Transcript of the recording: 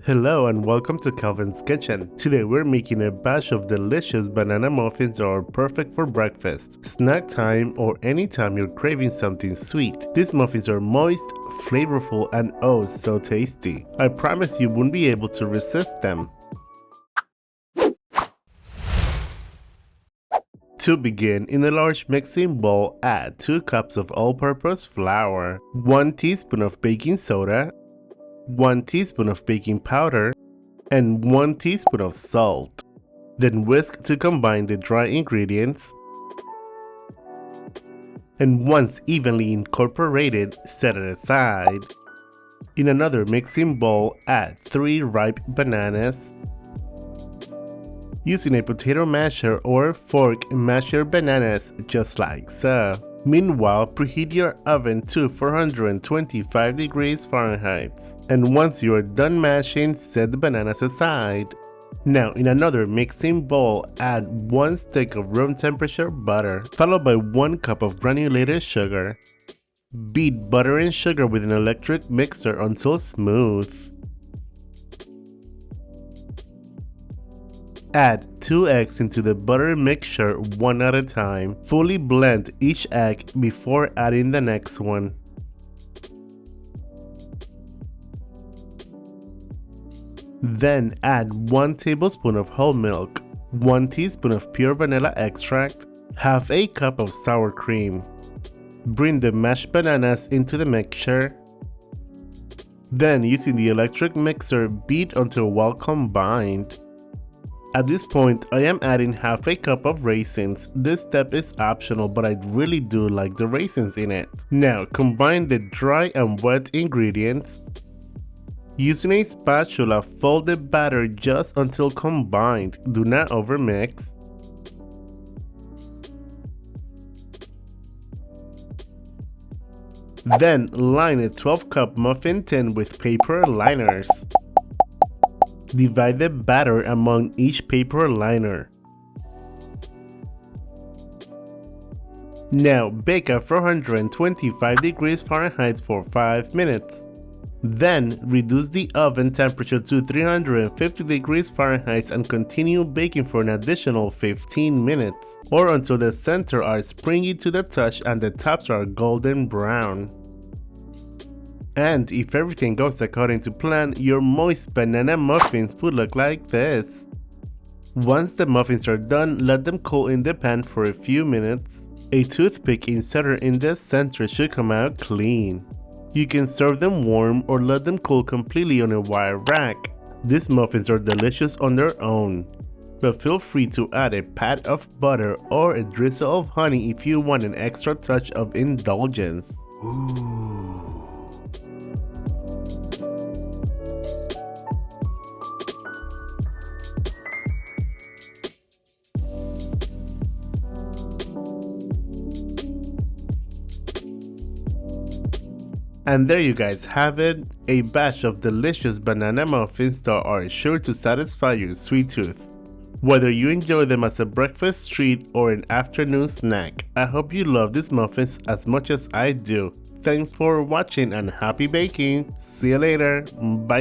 Hello and welcome to Kelvin's Kitchen. Today we're making a batch of delicious banana muffins that are perfect for breakfast, snack time, or anytime you're craving something sweet. These muffins are moist, flavorful, and oh so tasty. I promise you won't be able to resist them. To begin, in a large mixing bowl, add 2 cups of all-purpose flour, 1 teaspoon of baking soda, 1 teaspoon of baking powder, and 1 teaspoon of salt. Then whisk to combine the dry ingredients, and once evenly incorporated, set it aside. In another mixing bowl, add 3 ripe bananas. Using a potato masher or fork, mash your bananas just like so. Meanwhile, preheat your oven to 425 degrees Fahrenheit. And once you are done mashing, set the bananas aside. Now, in another mixing bowl, add 1 stick of room temperature butter, followed by 1 cup of granulated sugar. Beat butter and sugar with an electric mixer until smooth. Add 2 eggs into the butter mixture one at a time. Fully blend each egg before adding the next one. Then add 1 tablespoon of whole milk, 1 teaspoon of pure vanilla extract, half a cup of sour cream. Bring the mashed bananas into the mixture. Then, using the electric mixer, beat until well combined. At this point, I am adding half a cup of raisins. This step is optional, but I really do like the raisins in it. Now, combine the dry and wet ingredients. Using a spatula, fold the batter just until combined. Do not overmix. Then, line a 12-cup muffin tin with paper liners. Divide the batter among each paper liner. Now bake at 425 degrees Fahrenheit for 5 minutes. Then reduce the oven temperature to 350 degrees Fahrenheit and continue baking for an additional 15 minutes, or until the center are springy to the touch and the tops are golden brown. And if everything goes according to plan, your moist banana muffins would look like this. Once the muffins are done, let them cool in the pan for a few minutes. A toothpick inserted in the center should come out clean. You can serve them warm or let them cool completely on a wire rack. These muffins are delicious on their own, but feel free to add a pat of butter or a drizzle of honey if you want an extra touch of indulgence. Ooh. And there you guys have it, a batch of delicious banana muffins that are sure to satisfy your sweet tooth. Whether you enjoy them as a breakfast treat or an afternoon snack, I hope you love these muffins as much as I do. Thanks for watching and happy baking. See you later. Bye.